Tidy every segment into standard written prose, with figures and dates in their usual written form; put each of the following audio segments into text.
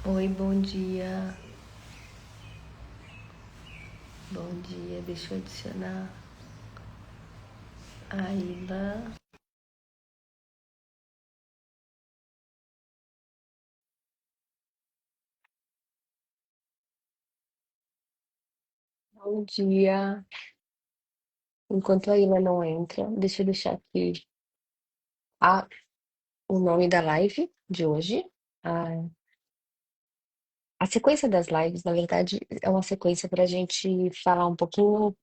Oi, bom dia. Bom dia, deixa eu adicionar a Ila. Bom dia. Enquanto a Ila não entra, deixa eu deixar aqui a, o nome da live de hoje. A, a sequência das lives, na verdade, é uma sequência para a gente falar um pouquinho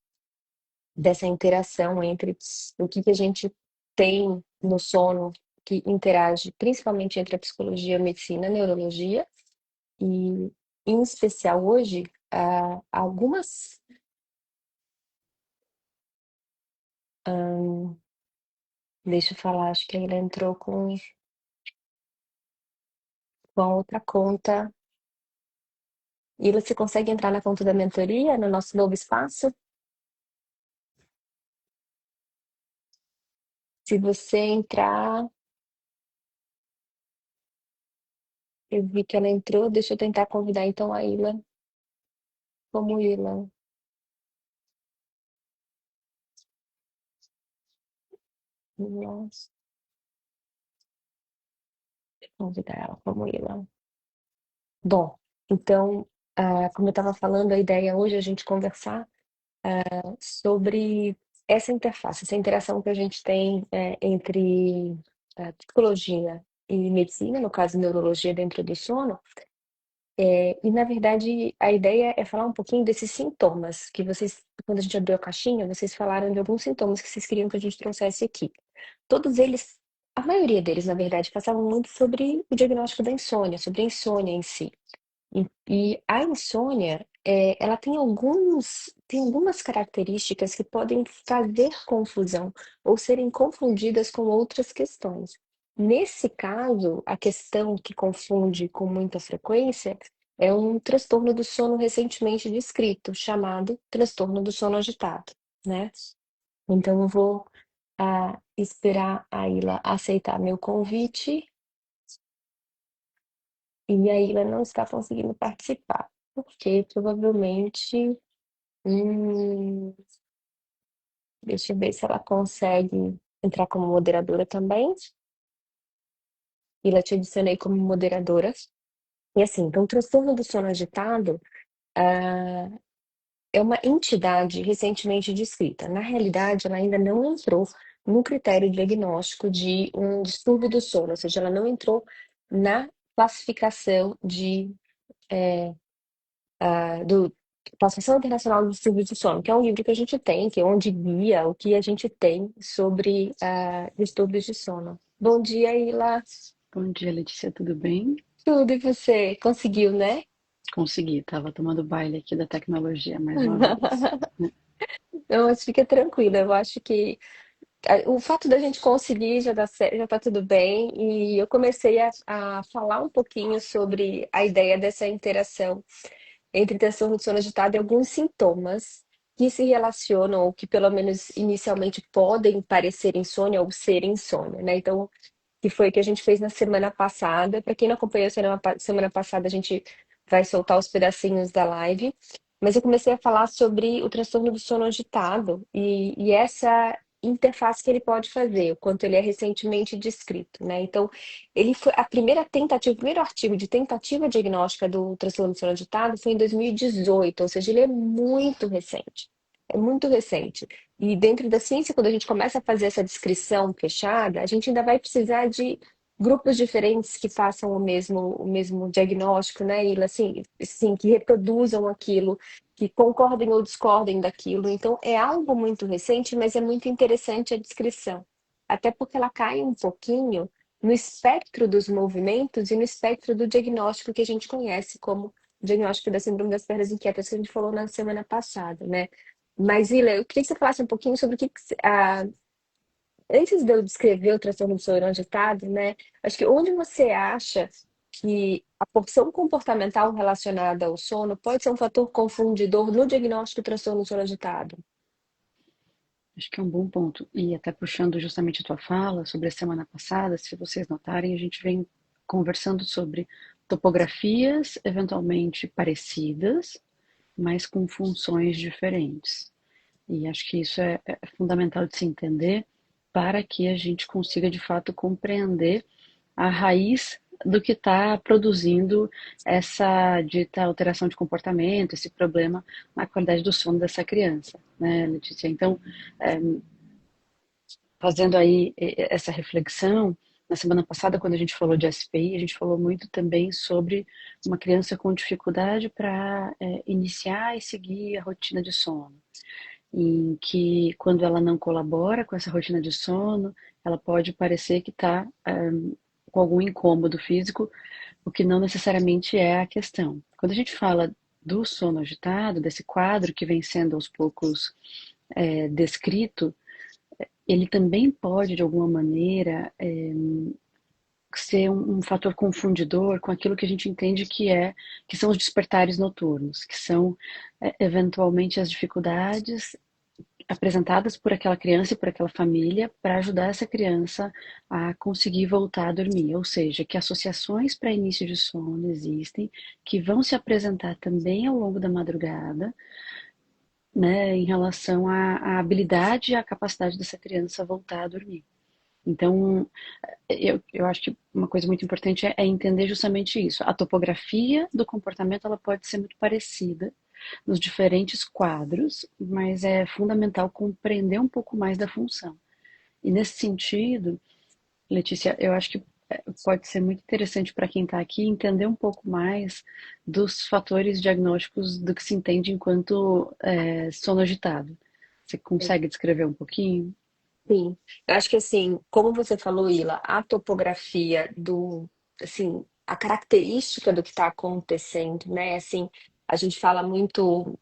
dessa interação entre o que a gente tem no sono que interage principalmente entre a psicologia, a medicina, a neurologia e, em especial hoje, algumas. Deixa eu falar, acho que ele entrou com a outra conta. E você consegue entrar na conta da mentoria, no nosso novo espaço? Se você entrar, eu vi que ela entrou, deixa eu tentar convidar então a Ila como Ila. Nossa, convidar ela como Ila. Bom, então, como eu estava falando, a ideia hoje é a gente conversar sobre essa interface, essa interação que a gente tem entre psicologia e medicina, no caso neurologia dentro do sono. E na verdade a ideia é falar um pouquinho desses sintomas que vocês, quando a gente abriu a caixinha, vocês falaram de alguns sintomas que vocês queriam que a gente trouxesse aqui. Todos eles, a maioria deles, na verdade, passavam muito sobre o diagnóstico da insônia, sobre a insônia em si. E a insônia, ela tem algumas características que podem fazer confusão ou serem confundidas com outras questões. Nesse caso, a questão que confunde com muita frequência é um transtorno do sono recentemente descrito, chamado transtorno do sono agitado, né? Então, eu vou esperar a Ila aceitar meu convite e a Ila não está conseguindo participar, porque provavelmente. Hum, deixa eu ver se ela consegue entrar como moderadora também. Ila, te adicionei como moderadora. E assim, então, o transtorno do sono agitado ah, é uma entidade recentemente descrita. Na realidade, ela ainda não entrou no critério diagnóstico de um distúrbio do sono, ou seja, ela não entrou na classificação do Classificação Internacional dos Distúrbios do Sono, que é um livro que a gente tem, que é onde guia o que a gente tem sobre distúrbios de sono. Bom dia, Ila. Bom dia, Letícia, tudo bem? Tudo e você? Conseguiu, né? Consegui, tava tomando baile aqui da tecnologia mais uma vez, né? Não, mas fica tranquila, eu acho que o fato da gente conseguir já dá certo, já tá tudo bem. E eu comecei a falar um pouquinho sobre a ideia dessa interação entre transtorno de sono agitado e alguns sintomas que se relacionam, ou que pelo menos inicialmente podem parecer insônia ou ser insônia, né? Então, que foi o que a gente fez na semana passada. Para quem não acompanhou a semana passada, a gente vai soltar os pedacinhos da live. Mas eu comecei a falar sobre o transtorno do sono agitado e essa interface que ele pode fazer, o quanto ele é recentemente descrito, né? Então, ele foi a primeira tentativa, o primeiro artigo de tentativa diagnóstica do transtorno do sono agitado foi em 2018, ou seja, ele é muito recente. É muito recente. E dentro da ciência, quando a gente começa a fazer essa descrição fechada, a gente ainda vai precisar de grupos diferentes que façam o mesmo diagnóstico, né? E assim, que reproduzam aquilo, que concordem ou discordem daquilo. Então, é algo muito recente, mas é muito interessante a descrição. Até porque ela cai um pouquinho no espectro dos movimentos e no espectro do diagnóstico que a gente conhece como diagnóstico da síndrome das pernas inquietas que a gente falou na semana passada, né? Mas, Ila, eu queria que você falasse um pouquinho sobre antes de eu descrever o transtorno do sono agitado, né? Acho que onde você acha que a porção comportamental relacionada ao sono pode ser um fator confundidor no diagnóstico do transtorno do sono agitado? Acho que é um bom ponto. E até puxando justamente a tua fala sobre a semana passada, se vocês notarem, a gente vem conversando sobre topografias eventualmente parecidas, mas com funções diferentes. E acho que isso é fundamental de se entender para que a gente consiga de fato compreender a raiz do que está produzindo essa dita alteração de comportamento, esse problema na qualidade do sono dessa criança, né, Letícia? Então, fazendo aí essa reflexão, na semana passada, quando a gente falou de SPI, a gente falou muito também sobre uma criança com dificuldade para iniciar e seguir a rotina de sono, em que quando ela não colabora com essa rotina de sono, ela pode parecer que está com algum incômodo físico, o que não necessariamente é a questão. Quando a gente fala do sono agitado, desse quadro que vem sendo aos poucos descrito, ele também pode, de alguma maneira, ser um fator confundidor com aquilo que a gente entende que são os despertares noturnos, que são eventualmente as dificuldades apresentadas por aquela criança e por aquela família para ajudar essa criança a conseguir voltar a dormir. Ou seja, que associações para início de sono existem, que vão se apresentar também ao longo da madrugada, né, em relação à habilidade e à capacidade dessa criança voltar a dormir. Então, eu acho que uma coisa muito importante é entender justamente isso. A topografia do comportamento ela pode ser muito parecida nos diferentes quadros, mas é fundamental compreender um pouco mais da função. E nesse sentido, Letícia, eu acho que pode ser muito interessante para quem está aqui entender um pouco mais dos fatores diagnósticos do que se entende enquanto sono agitado. Você consegue descrever um pouquinho? Sim, eu acho que assim, como você falou, Ila, a topografia assim, a característica do que está acontecendo, né? Assim, a gente fala muito,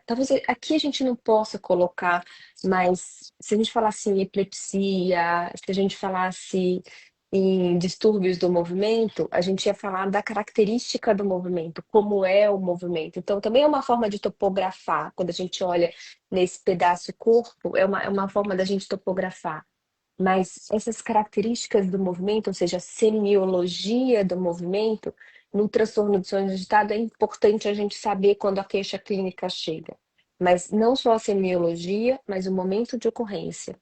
talvez aqui a gente não possa colocar, mas se a gente falasse em epilepsia, se a gente falasse em distúrbios do movimento, a gente ia falar da característica do movimento, como é o movimento. Então, também é uma forma de topografar, quando a gente olha nesse pedaço corpo, é uma forma da gente topografar. Mas essas características do movimento, ou seja, a semiologia do movimento, no transtorno do sono agitado é importante a gente saber quando a queixa clínica chega. Mas não só a semiologia, mas o momento de ocorrência.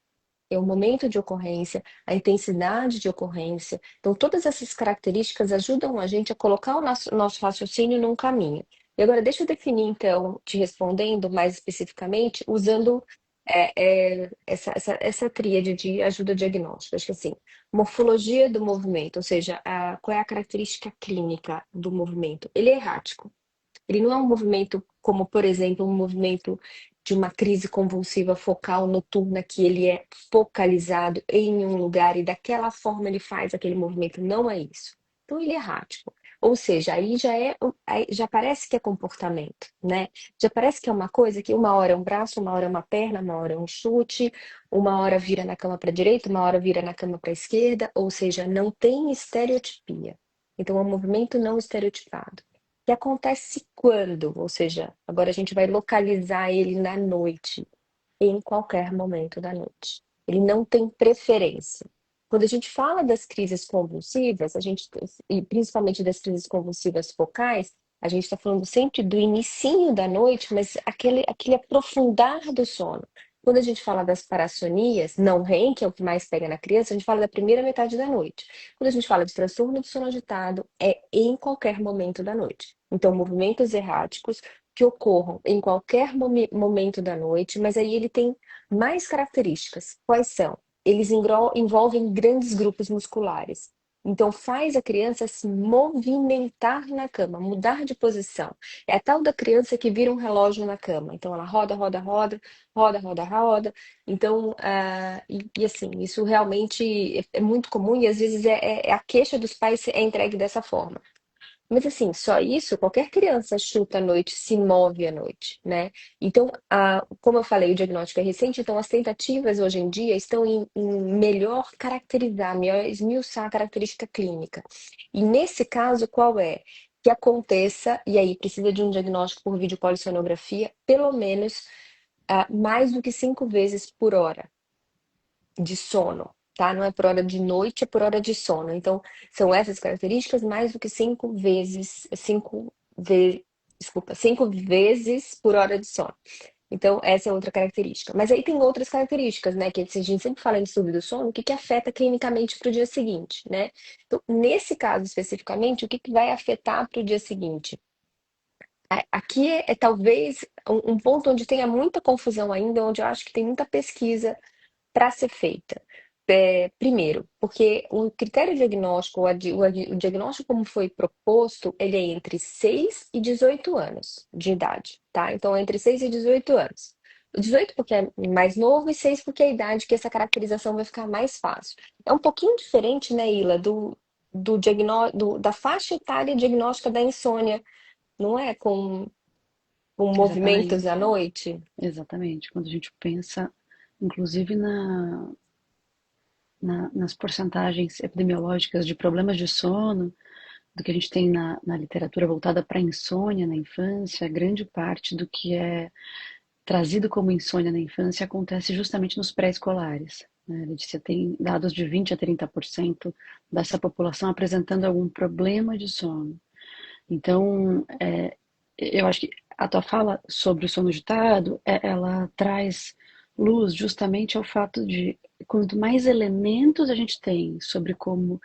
É o momento de ocorrência, a intensidade de ocorrência. Então, todas essas características ajudam a gente a colocar o nosso raciocínio num caminho. E agora, deixa eu definir, então, te respondendo mais especificamente, usando essa tríade de ajuda diagnóstica. Acho que assim, morfologia do movimento, ou seja, qual é a característica clínica do movimento? Ele é errático. Ele não é um movimento como, por exemplo, um movimento de uma crise convulsiva focal noturna, que ele é focalizado em um lugar e daquela forma ele faz aquele movimento. Não é isso. Então ele é errático. Ou seja, aí já parece que é comportamento, né? Já parece que é uma coisa que uma hora é um braço, uma hora é uma perna, uma hora é um chute, uma hora vira na cama para a direita, uma hora vira na cama para a esquerda, ou seja, não tem estereotipia. Então é um movimento não estereotipado que acontece quando, ou seja, agora a gente vai localizar ele na noite, em qualquer momento da noite. Ele não tem preferência. Quando a gente fala das crises convulsivas, e principalmente das crises convulsivas focais, a gente está falando sempre do inicinho da noite, mas aquele aprofundar do sono. Quando a gente fala das parassonias, não REM, que é o que mais pega na criança, a gente fala da primeira metade da noite. Quando a gente fala de transtorno do sono agitado, é em qualquer momento da noite. Então, movimentos erráticos que ocorram em qualquer momento da noite, mas aí ele tem mais características. Quais são? Eles envolvem grandes grupos musculares. Então, faz a criança se movimentar na cama, mudar de posição. É a tal da criança que vira um relógio na cama. Então, ela roda, roda, roda, roda, roda, roda. Então, assim, isso realmente é muito comum e às vezes a queixa dos pais é entregue dessa forma. Mas assim, só isso, qualquer criança chuta à noite, se move à noite, né? Então, como eu falei, o diagnóstico é recente, então as tentativas hoje em dia estão em melhor caracterizar, melhor esmiuçar a característica clínica. E nesse caso, qual é? Que aconteça, e aí precisa de um diagnóstico por videopolissonografia, pelo menos mais do que 5 vezes por hora de sono. tá? Não é por hora de noite, é por hora de sono. Então, são essas características mais do que 5 vezes, desculpa, 5 vezes por hora de sono. Então, essa é outra característica. Mas aí tem outras características, né? Que a gente sempre fala em distúrbio do sono, o que que afeta clinicamente para o dia seguinte, né? Então, nesse caso especificamente, o que que vai afetar para o dia seguinte? Aqui é talvez um ponto onde tenha muita confusão ainda, onde eu acho que tem muita pesquisa para ser feita. Primeiro, porque o critério diagnóstico, o diagnóstico como foi proposto, ele é entre 6 e 18 anos de idade, tá? Então, entre 6 e 18 anos. 18 porque é mais novo e 6 porque é a idade que essa caracterização vai ficar mais fácil. É um pouquinho diferente, né, Ila, da faixa etária diagnóstica da insônia, não é? Com movimentos à Exatamente, noite. exatamente. Quando a gente pensa, inclusive nas porcentagens epidemiológicas de problemas de sono, do que a gente tem na literatura voltada para insônia na infância, grande parte do que é trazido como insônia na infância acontece justamente nos pré-escolares. Né? Letícia tem dados de 20 a 30% dessa população apresentando algum problema de sono. Então, eu acho que a tua fala sobre o sono agitado, ela traz luz justamente ao fato de quanto mais elementos a gente tem sobre como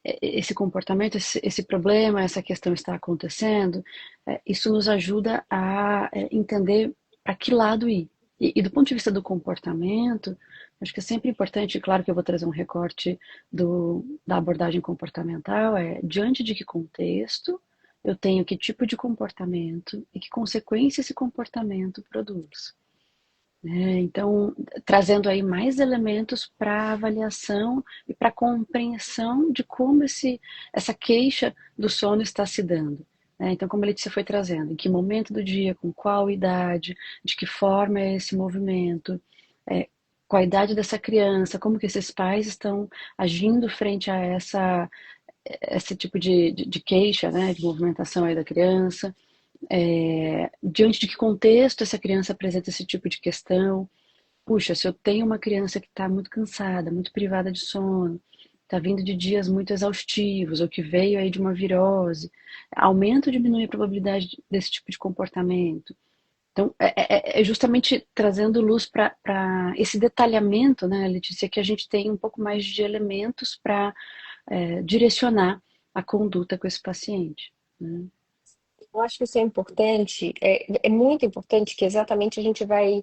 esse comportamento, esse problema, essa questão está acontecendo, isso nos ajuda a entender para que lado ir. E do ponto de vista do comportamento, acho que é sempre importante, claro que eu vou trazer um recorte da abordagem comportamental, diante de que contexto eu tenho que tipo de comportamento e que consequência esse comportamento produz. Né? Então, trazendo aí mais elementos para avaliação e para compreensão de como essa queixa do sono está se dando. Né? Então, como a Letícia foi trazendo, em que momento do dia, com qual idade, de que forma é esse movimento, é, com a idade dessa criança, como que esses pais estão agindo frente a esse tipo de queixa, né, de movimentação aí da criança, diante de que contexto essa criança apresenta esse tipo de questão. Puxa, se eu tenho uma criança que está muito cansada, muito privada de sono, está vindo de dias muito exaustivos, ou que veio aí de uma virose, aumenta ou diminui a probabilidade desse tipo de comportamento? Então, é justamente trazendo luz para esse detalhamento, né, Letícia, que a gente tem um pouco mais de elementos para direcionar a conduta com esse paciente. Né? Eu acho que isso é importante, é muito importante que exatamente a gente vai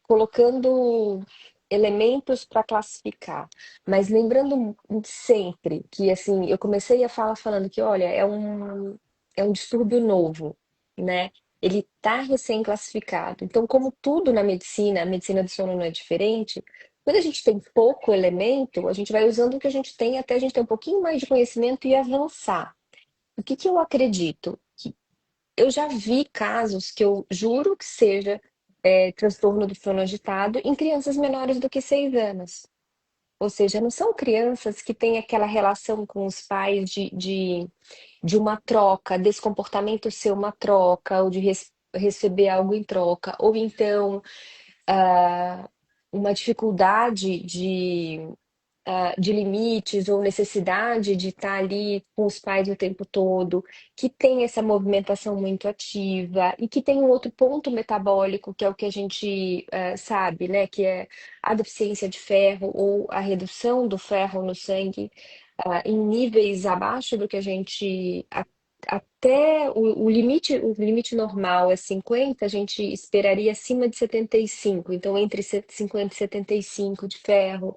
colocando elementos para classificar, mas lembrando sempre que assim, eu comecei a falar falando que, olha, é um distúrbio novo, né? Ele está recém-classificado. Então, como tudo na medicina, a medicina do sono não é diferente. Quando a gente tem pouco elemento, a gente vai usando o que a gente tem até a gente ter um pouquinho mais de conhecimento e avançar. O que que eu acredito? Eu já vi casos que eu juro que seja transtorno do sono agitado em crianças menores do que 6 anos. Ou seja, não são crianças que têm aquela relação com os pais de uma troca, desse comportamento ser uma troca, ou de receber algo em troca, ou então ah, uma dificuldade de limites ou necessidade de estar ali com os pais o tempo todo, que tem essa movimentação muito ativa e que tem um outro ponto metabólico, que é o que a gente sabe, né? Que é a deficiência de ferro ou a redução do ferro no sangue em níveis abaixo do que a gente. Até o limite normal é 50, a gente esperaria acima de 75, então entre 50 e 75 de ferro,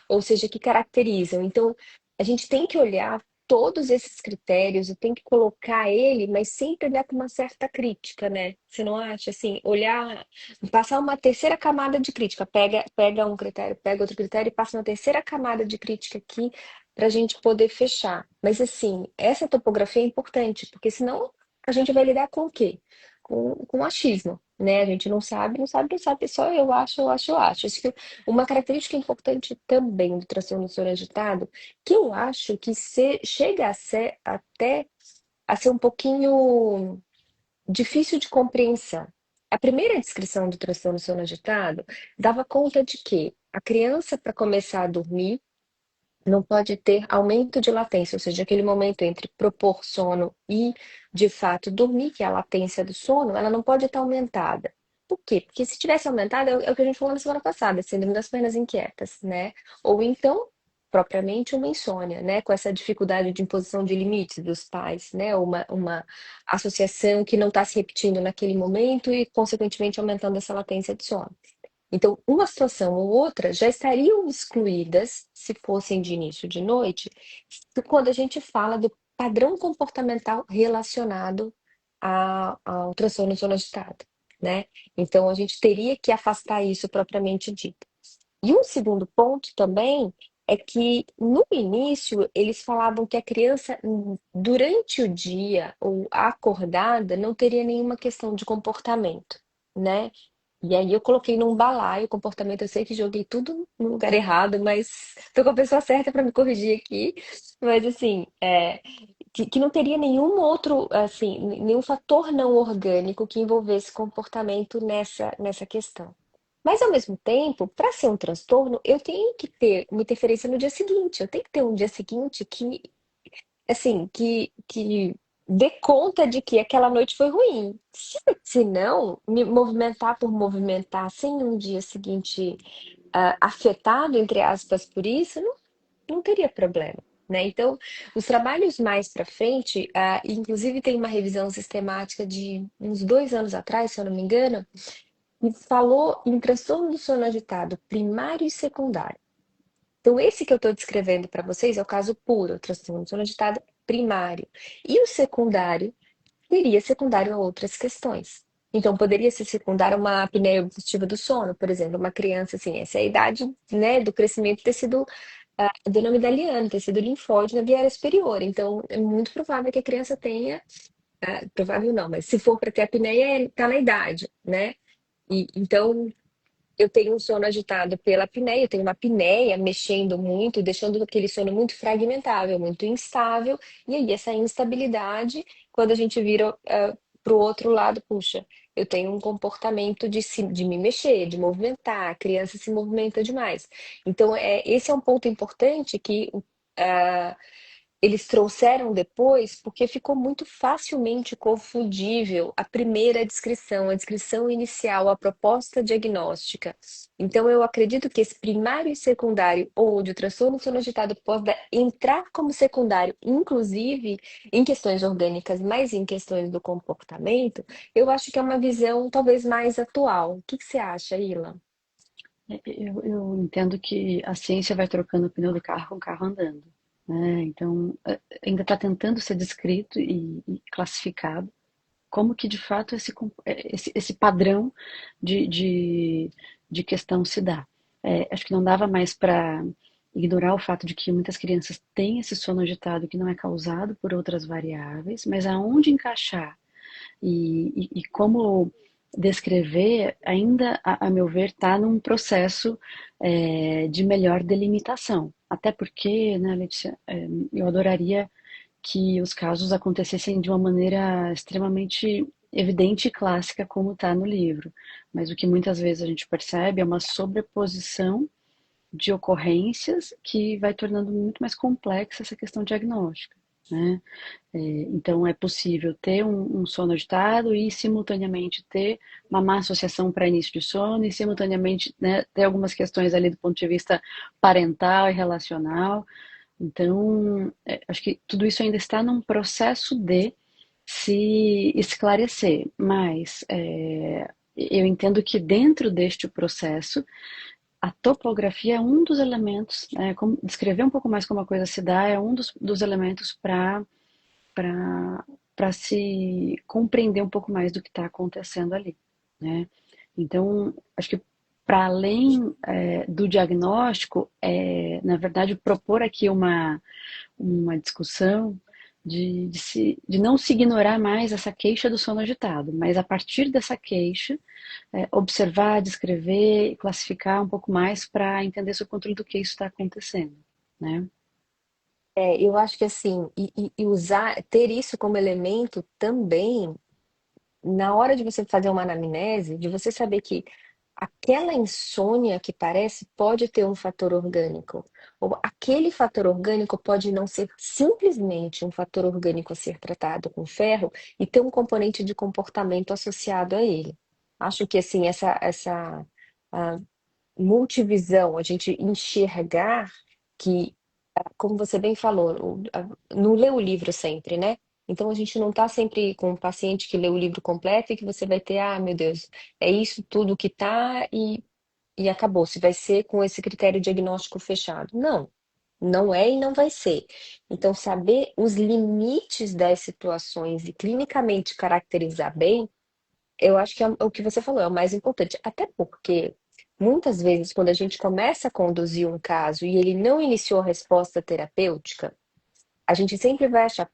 ou seja, que caracterizam. Então, a gente tem que olhar todos esses critérios e tem que colocar ele, mas sempre olhar com uma certa crítica, né? Você não acha? Assim, olhar, passar uma terceira camada de crítica, pega um critério, pega outro critério e passa uma terceira camada de crítica aqui para a gente poder fechar. Mas assim, essa topografia é importante, porque senão a gente vai lidar com o quê? Com achismo, né? A gente não sabe, não sabe, não sabe, só eu acho, eu acho, eu acho. Isso que uma característica importante também do transtorno do sono agitado, que eu acho que chega a ser até a ser um pouquinho difícil de compreensão. A primeira descrição do transtorno do sono agitado dava conta de que a criança, para começar a dormir, não pode ter aumento de latência, ou seja, aquele momento entre propor sono e, de fato, dormir, que é a latência do sono, ela não pode estar aumentada. Por quê? Porque se tivesse aumentada, é o que a gente falou na semana passada, síndrome das pernas inquietas, né? Ou então, propriamente, uma insônia, né? Com essa dificuldade de imposição de limites dos pais, né? Uma associação que não está se repetindo naquele momento e, consequentemente, aumentando essa latência de sono. Então, uma situação ou outra já estariam excluídas, se fossem de início de noite, quando a gente fala do padrão comportamental relacionado ao transtorno do sono agitado, né? Então, a gente teria que afastar isso propriamente dito. E um segundo ponto também é que no início eles falavam que a criança durante o dia ou acordada não teria nenhuma questão de comportamento, né? E aí eu coloquei num balaio o comportamento, eu sei que joguei tudo no lugar errado, mas tô com a pessoa certa para me corrigir aqui. Mas assim, que não teria nenhum outro, assim, nenhum fator não orgânico que envolvesse comportamento nessa questão. Mas, ao mesmo tempo, para ser um transtorno, eu tenho que ter uma interferência no dia seguinte. Eu tenho que ter um dia seguinte que, assim, que dê conta de que aquela noite foi ruim. Se não, me movimentar por movimentar sem um dia seguinte afetado, entre aspas, por isso, não teria problema. Né? Então, os trabalhos mais para frente, inclusive tem uma revisão sistemática de uns 2 anos atrás, se eu não me engano, e falou em transtorno do sono agitado primário e secundário. Então, esse que eu estou descrevendo para vocês é o caso puro, o transtorno do sono agitado primário. E o secundário seria secundário a outras questões. Então, poderia ser secundário a uma apneia obstrutiva do sono, por exemplo, uma criança, assim, essa é a idade, né, do crescimento ter sido adenomidaliano, ter sido linfóide na via aérea superior. Então, é muito provável que a criança tenha, provável não, mas se for para ter apneia, está na idade, né? Então, eu tenho um sono agitado pela apneia, eu tenho uma apneia mexendo muito, deixando aquele sono muito fragmentável, muito instável, e aí essa instabilidade, quando a gente vira para o outro lado, puxa, eu tenho um comportamento de me mexer, de movimentar, a criança se movimenta demais. Então, esse é um ponto importante que ah, eles trouxeram depois porque ficou muito facilmente confundível a primeira descrição, a descrição inicial, a proposta diagnóstica. Então, eu acredito que esse primário e secundário, onde o transtorno sono agitado pode entrar como secundário, inclusive em questões orgânicas, mas em questões do comportamento, eu acho que é uma visão talvez mais atual. O que que você acha, Ila? Eu entendo que a ciência vai trocando o pneu do carro com o carro andando, né? Então, ainda está tentando ser descrito e classificado como que de fato esse padrão de, de, de questão se dá. Acho que não dava mais para ignorar o fato de que muitas crianças têm esse sono agitado que não é causado por outras variáveis, mas aonde encaixar e como descrever ainda, a meu ver, está num processo de melhor delimitação. Até porque, né, Letícia, eu adoraria que os casos acontecessem de uma maneira extremamente evidente e clássica, como está no livro. Mas o que muitas vezes a gente percebe é uma sobreposição de ocorrências que vai tornando muito mais complexa essa questão diagnóstica, né? Então, é possível ter um sono agitado e, simultaneamente, ter uma má associação para início de sono e, simultaneamente, né, ter algumas questões ali do ponto de vista parental e relacional. Então, acho que tudo isso ainda está num processo de se esclarecer, mas eu entendo que dentro deste processo, a topografia é um dos elementos, como, descrever um pouco mais como a coisa se dá, é um dos elementos para se compreender um pouco mais do que está acontecendo ali, né? Então, acho que para além do diagnóstico, na verdade, propor aqui uma discussão de não se ignorar mais essa queixa do sono agitado, mas a partir dessa queixa, observar, descrever e classificar um pouco mais para entender sobre o controle do que isso está acontecendo, né? Eu acho que assim, e usar, ter isso como elemento também na hora de você fazer uma anamnese, de você saber que aquela insônia que parece pode ter um fator orgânico. ou aquele fator orgânico pode não ser simplesmente um fator orgânico a ser tratado com ferro e ter um componente de comportamento associado a ele. Acho que assim, essa ah, multivisão, a gente enxergar que, como você bem falou, não lê o livro sempre, né? Então a gente não está sempre com um paciente que lê o livro completo e que você vai ter, ah, meu Deus, é isso tudo que tá e acabou. Se vai ser com esse critério diagnóstico fechado. Não, não é e não vai ser. Então, saber os limites das situações e clinicamente caracterizar bem eu acho que é o que você falou, é o mais importante. Até porque, muitas vezes, quando a gente começa a conduzir um caso e ele não iniciou a resposta terapêutica, a gente sempre vai achar,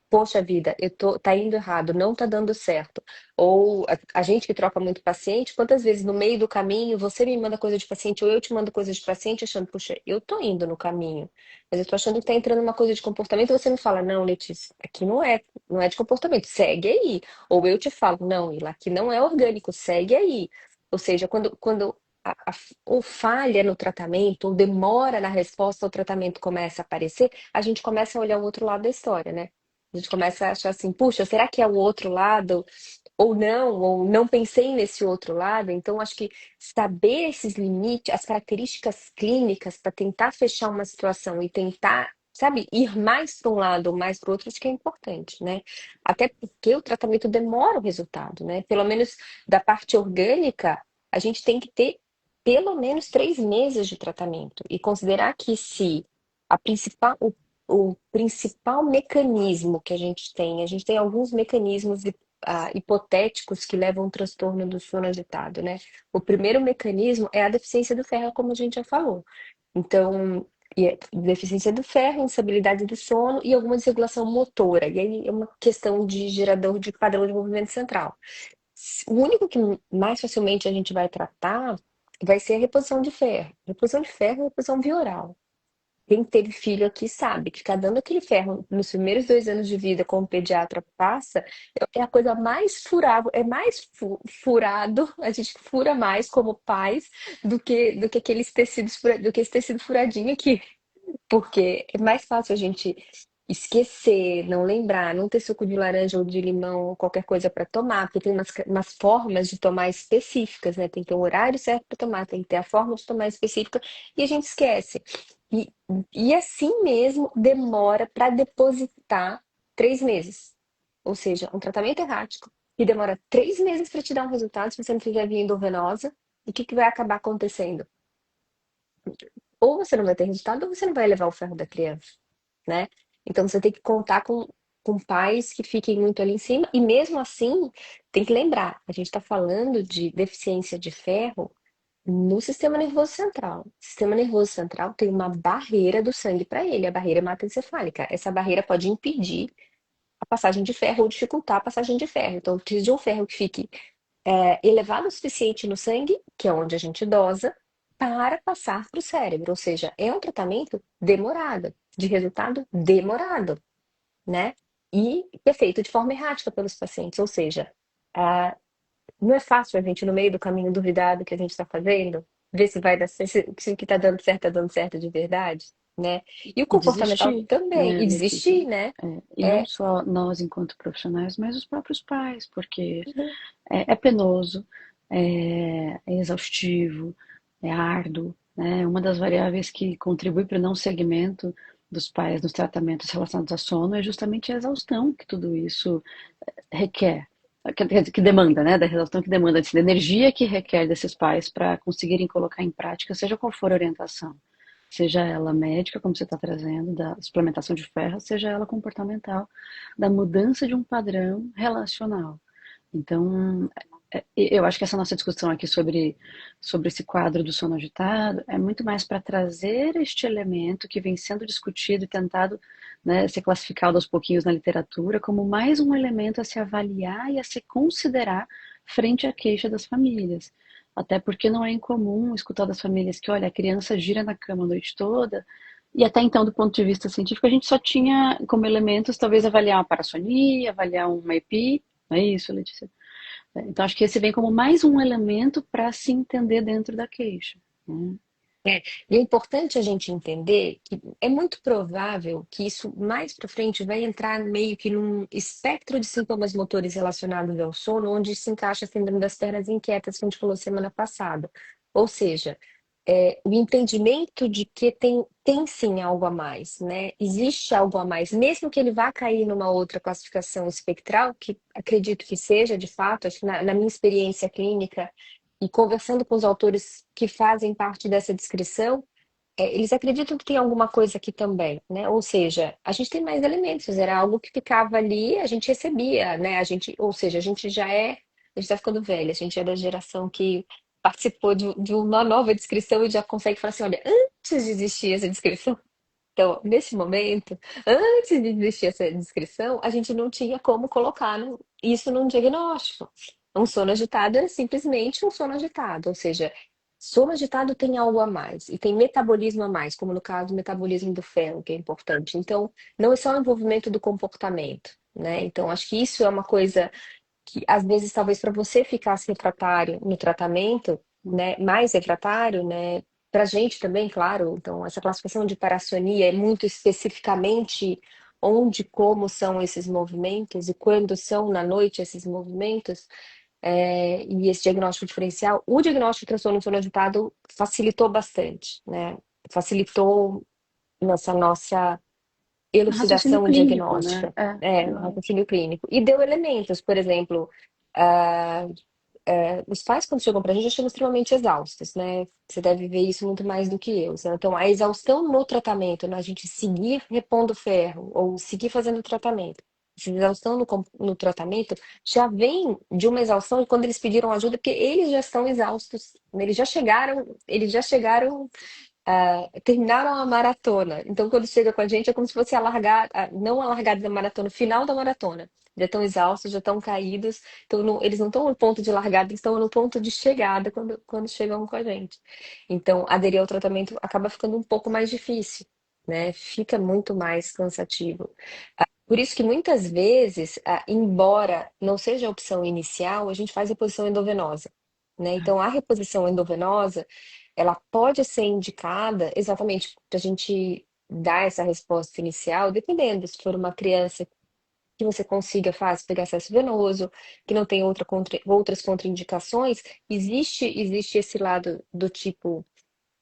poxa vida, tá indo errado, não tá dando certo. Ou a gente que troca muito paciente, quantas vezes no meio do caminho você me manda coisa de paciente ou eu te mando coisa de paciente achando, puxa, eu tô indo no caminho, mas eu tô achando que tá entrando uma coisa de comportamento e você me fala, não, Letícia, aqui não é de comportamento, segue aí. Ou eu te falo, não, Ila, aqui não é orgânico, segue aí. Ou seja, quando ou falha no tratamento, ou demora na resposta, o tratamento começa a aparecer, a gente começa a olhar o outro lado da história, né? A gente começa a achar assim, puxa, será que é o outro lado? Ou não pensei nesse outro lado. Então, acho que saber esses limites, as características clínicas para tentar fechar uma situação e tentar, sabe, ir mais para um lado ou mais para o outro, acho que é importante, né? Até porque o tratamento demora o resultado, né? Pelo menos da parte orgânica, a gente tem que ter pelo menos 3 meses de tratamento e considerar que se o principal mecanismo que a gente tem alguns mecanismos hipotéticos que levam ao transtorno do sono agitado, né? O primeiro mecanismo é a deficiência do ferro, como a gente já falou. Então, deficiência do ferro, instabilidade do sono e alguma desregulação motora. E aí é uma questão de gerador de padrão de movimento central. O único que mais facilmente a gente vai tratar vai ser a reposição de ferro. Reposição de ferro é reposição via. Quem teve filho aqui sabe que ficar dando aquele ferro nos primeiros 2 anos de vida, como o pediatra passa, é a coisa mais furável, é mais furado, a gente fura mais como pais do que aqueles tecidos, do que esse tecido furadinho aqui. Porque é mais fácil a gente esquecer, não lembrar, não ter suco de laranja ou de limão ou qualquer coisa para tomar, porque tem umas formas de tomar específicas, né? Tem que ter um horário certo para tomar, tem que ter a forma de tomar específica e a gente esquece. E, e assim mesmo demora para depositar 3 meses. Ou seja, um tratamento errático que demora 3 meses para te dar um resultado se você não fizer via endovenosa. E o que vai acabar acontecendo? Ou você não vai ter resultado, ou você não vai levar o ferro da criança, né? Então você tem que contar com pais que fiquem muito ali em cima, e mesmo assim, tem que lembrar, a gente está falando de deficiência de ferro no sistema nervoso central. O sistema nervoso central tem uma barreira do sangue para ele, a barreira hematoencefálica. Essa barreira pode impedir a passagem de ferro ou dificultar a passagem de ferro. Então, precisa de um ferro que fique elevado o suficiente no sangue, que é onde a gente dosa, para passar para o cérebro. Ou seja, é um tratamento demorado, de resultado demorado, né? E é feito de forma errática pelos pacientes. Ou seja, ah, não é fácil a gente, no meio do caminho, duvidar do que a gente está fazendo, ver se vai dar, se o que está dando certo de verdade, né? E o E comportamental desistir, também, né, e Letícia? desistir, né? E não É, só nós enquanto profissionais, mas os próprios pais, porque uhum, é penoso, é exaustivo, é árduo, né? Uma das variáveis que contribui para o não segmento dos pais nos tratamentos relacionados a sono é justamente a exaustão que tudo isso requer, que demanda, né? Da exaustão que demanda, assim, da energia que requer desses pais para conseguirem colocar em prática, seja qual for a orientação. Seja ela médica, como você está trazendo, da suplementação de ferro, seja ela comportamental, da mudança de um padrão relacional. Então, eu acho que essa nossa discussão aqui sobre esse quadro do sono agitado é muito mais para trazer este elemento que vem sendo discutido e tentado, né, ser classificado aos pouquinhos na literatura como mais um elemento a se avaliar e a se considerar frente à queixa das famílias. Até porque não é incomum escutar das famílias que, olha, a criança gira na cama a noite toda, e até então, do ponto de vista científico, a gente só tinha como elementos talvez avaliar uma parassonia, avaliar uma EPI, não é isso, Letícia? Então, acho que esse vem como mais um elemento para se entender dentro da queixa, né? É, e é importante a gente entender que é muito provável que isso mais para frente vai entrar meio que num espectro de sintomas motores relacionados ao sono, onde se encaixa a síndrome das pernas inquietas que a gente falou semana passada. Ou seja, o entendimento de que tem sim algo a mais, né? Existe algo a mais, mesmo que ele vá cair numa outra classificação espectral, que acredito que seja, de fato, acho que na minha experiência clínica e conversando com os autores que fazem parte dessa descrição, eles acreditam que tem alguma coisa aqui também, né? Ou seja, a gente tem mais elementos, era algo que ficava ali, a gente recebia, né? Ou seja, a gente está ficando velha, a gente é da geração que participou de uma nova descrição e já consegue falar assim, olha, antes de existir essa descrição, então, nesse momento, antes de existir essa descrição, a gente não tinha como colocar isso num diagnóstico. Um sono agitado é simplesmente um sono agitado, ou seja, sono agitado tem algo a mais e tem metabolismo a mais, como no caso do metabolismo do ferro, que é importante. Então, não é só o envolvimento do comportamento, né? Então, acho que isso é uma coisa que, às vezes, talvez para você ficasse refratário no tratamento, né, mais refratário, né, para a gente também, claro. Então, essa classificação de parassonia é muito especificamente onde, como são esses movimentos e quando são na noite esses movimentos, e esse diagnóstico diferencial. O diagnóstico de transtorno do sono agitado facilitou bastante, né? Facilitou nossa Raciocínio elucidação clínico, né? diagnóstica, Eu no acho. raciocínio clínico. E deu elementos, por exemplo, ah, os pais, quando chegam para a gente, já chegam extremamente exaustos, né? Você deve ver isso muito mais do que eu. Né? Então, a exaustão no tratamento, né? A gente seguir repondo ferro ou seguir fazendo o tratamento. Essa exaustão no tratamento já vem de uma exaustão de quando eles pediram ajuda, porque eles já estão exaustos, né? Eles já chegaram terminaram a maratona. Então, quando chega com a gente, é como se fosse não a largada da maratona, o final da maratona. Já estão exaustos, já estão caídos. Então, eles não estão no ponto de largada, eles estão no ponto de chegada quando chegam com a gente. Então, aderir ao tratamento acaba ficando um pouco mais difícil, né? Fica muito mais cansativo. Por isso que muitas vezes, embora não seja a opção inicial, a gente faz reposição endovenosa, né? Então, a reposição endovenosa, ela pode ser indicada exatamente para a gente dar essa resposta inicial, dependendo se for uma criança que você consiga fácil pegar acesso venoso, que não tem outras contraindicações, existe esse lado do tipo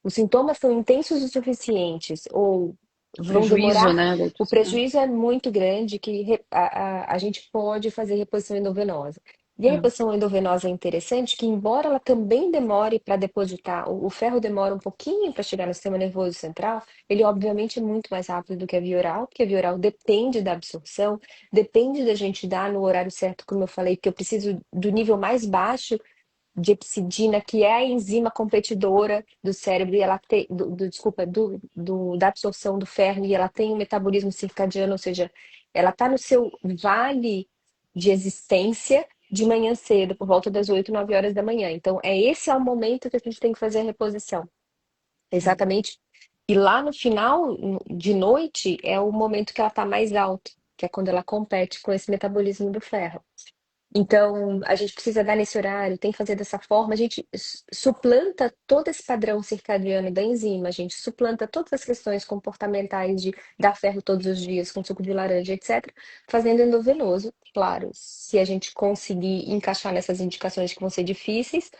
os sintomas são intensos o suficientes ou O vão prejuízo, demorar, né, o prejuízo é muito grande que a gente pode fazer reposição endovenosa. E a reposição endovenosa é interessante que, embora ela também demore para depositar, o ferro demora um pouquinho para chegar no sistema nervoso central, ele obviamente é muito mais rápido do que a via oral, porque a via oral depende da absorção, depende da gente dar no horário certo, como eu falei, que eu preciso do nível mais baixo de epsidina, que é a enzima competidora do cérebro, e ela tem, desculpa, da absorção do ferro, e ela tem um metabolismo circadiano, ou seja, ela está no seu vale de existência de manhã cedo, por volta das 8, 9 horas da manhã. Então, esse é o momento que a gente tem que fazer a reposição. Exatamente. E lá no final de noite é o momento que ela está mais alta, que é quando ela compete com esse metabolismo do ferro. Então, a gente precisa dar nesse horário, tem que fazer dessa forma. A gente suplanta todo esse padrão circadiano da enzima, a gente suplanta todas as questões comportamentais de dar ferro todos os dias com suco de laranja, etc., fazendo endovenoso. Claro, se a gente conseguir encaixar nessas indicações que vão ser difíceis,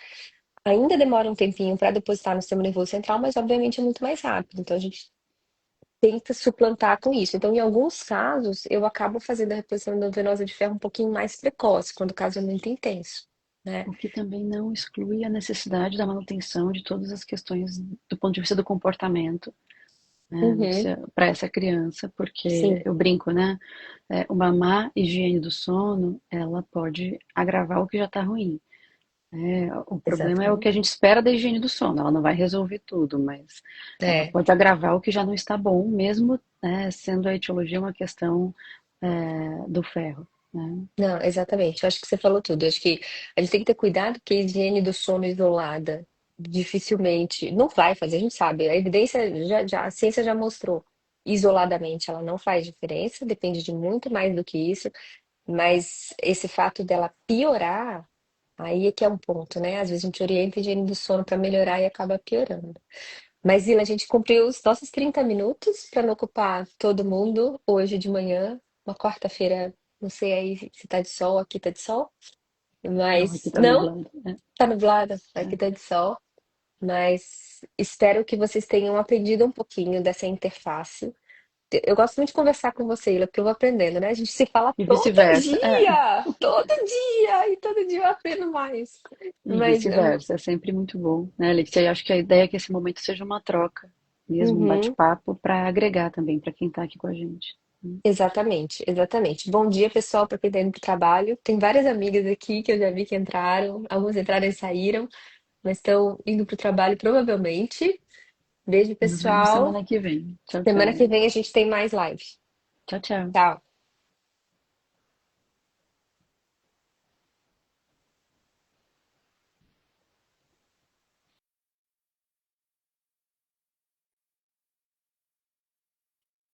ainda demora um tempinho para depositar no sistema nervoso central, mas obviamente é muito mais rápido. Então, a gente tenta suplantar com isso. Então, em alguns casos, eu acabo fazendo a reposição endovenosa de ferro um pouquinho mais precoce, quando o caso é muito intenso, né? O que também não exclui a necessidade da manutenção de todas as questões do ponto de vista do comportamento, né, Uhum, para essa criança, porque sim, eu brinco, né? Uma má higiene do sono, ela pode agravar o que já está ruim. O problema é o que a exatamente. gente espera da higiene do sono. Ela não vai resolver tudo, mas ela É, pode agravar o que já não está bom, mesmo, né, sendo a etiologia uma questão do ferro, né? não, exatamente. Eu acho que você falou tudo. Eu acho que a gente tem que ter cuidado porque a higiene do sono isolada dificilmente não vai fazer, a gente sabe. A evidência a ciência já mostrou. Isoladamente, ela não faz diferença, depende de muito mais do que isso. Mas esse fato dela piorar, aí é que é um ponto, né? Às vezes a gente orienta a higiene do sono para melhorar e acaba piorando. Mas, Ila, a gente cumpriu os nossos 30 minutos para não ocupar todo mundo hoje de manhã, uma quarta-feira, não sei aí se tá de sol, aqui tá de sol, Não, aqui mas tá não, nublado. tá nublado, aqui É. tá de sol, mas espero que vocês tenham aprendido um pouquinho dessa interface. Eu gosto muito de conversar com você, Ila, porque eu vou aprendendo, né? A gente se fala E vice-versa. e todo dia eu aprendo mais. E Mas, vice-versa. É sempre muito bom, né, Alexia? Eu acho que a ideia é que esse momento seja uma troca, mesmo um uhum, bate-papo, para agregar também para quem está aqui com a gente. exatamente, exatamente. Bom dia, pessoal, para quem está indo para o trabalho. Tem várias amigas aqui que eu já vi que entraram, algumas entraram e saíram, mas estão indo para o trabalho provavelmente. Beijo, Nos vemos pessoal. semana que vem. Tchau, Semana que tchau. vem a gente tem mais lives. Tchau, tchau. Tchau.